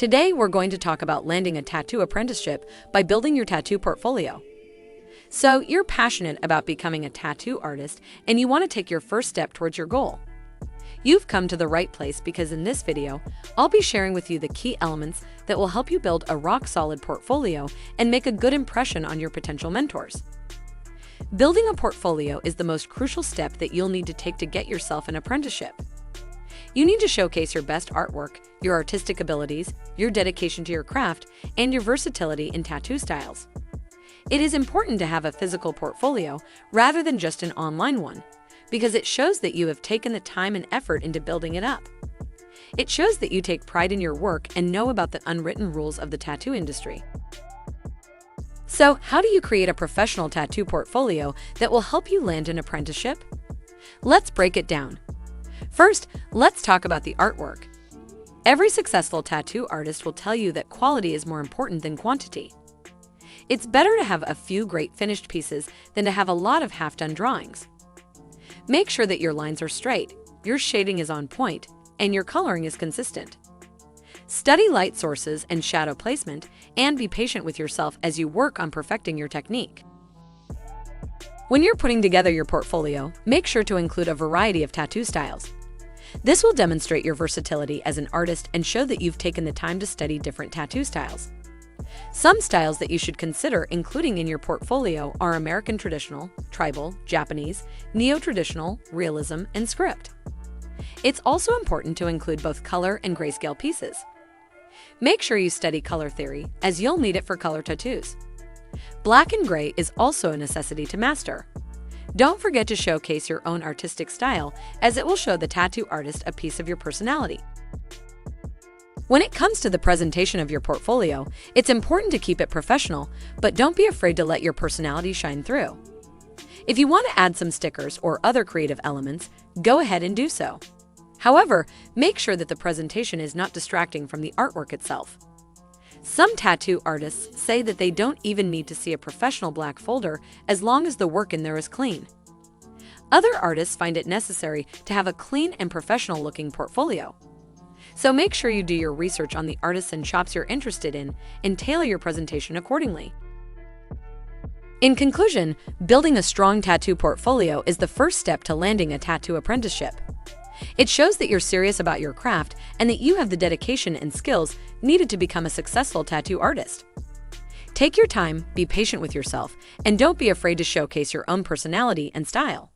Today, we're going to talk about landing a tattoo apprenticeship by building your tattoo portfolio. So, you're passionate about becoming a tattoo artist and you want to take your first step towards your goal. You've come to the right place because in this video, I'll be sharing with you the key elements that will help you build a rock-solid portfolio and make a good impression on your potential mentors. Building a portfolio is the most crucial step that you'll need to take to get yourself an apprenticeship. You need to showcase your best artwork, your artistic abilities, your dedication to your craft, and your versatility in tattoo styles. It is important to have a physical portfolio rather than just an online one, because it shows that you have taken the time and effort into building it up. It shows that you take pride in your work and know about the unwritten rules of the tattoo industry. So, how do you create a professional tattoo portfolio that will help you land an apprenticeship? Let's break it down. First, let's talk about the artwork. Every successful tattoo artist will tell you that quality is more important than quantity. It's better to have a few great finished pieces than to have a lot of half-done drawings. Make sure that your lines are straight, your shading is on point, and your coloring is consistent. Study light sources and shadow placement, and be patient with yourself as you work on perfecting your technique. When you're putting together your portfolio, make sure to include a variety of tattoo styles. This will demonstrate your versatility as an artist and show that you've taken the time to study different tattoo styles. Some styles that you should consider including in your portfolio are American traditional, tribal, Japanese, neo-traditional, realism, and script. It's also important to include both color and grayscale pieces. Make sure you study color theory, as you'll need it for color tattoos. Black and gray is also a necessity to master. Don't forget to showcase your own artistic style, as it will show the tattoo artist a piece of your personality. When it comes to the presentation of your portfolio, it's important to keep it professional, but don't be afraid to let your personality shine through. If you want to add some stickers or other creative elements, go ahead and do so. However, make sure that the presentation is not distracting from the artwork itself. Some tattoo artists say that they don't even need to see a professional black folder as long as the work in there is clean. Other artists find it necessary to have a clean and professional-looking portfolio. So make sure you do your research on the artists and shops you're interested in and tailor your presentation accordingly. In conclusion, building a strong tattoo portfolio is the first step to landing a tattoo apprenticeship. It shows that you're serious about your craft and that you have the dedication and skills needed to become a successful tattoo artist. Take your time, be patient with yourself, and don't be afraid to showcase your own personality and style.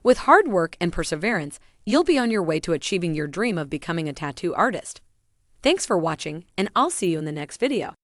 With hard work and perseverance, you'll be on your way to achieving your dream of becoming a tattoo artist. Thanks for watching, and I'll see you in the next video.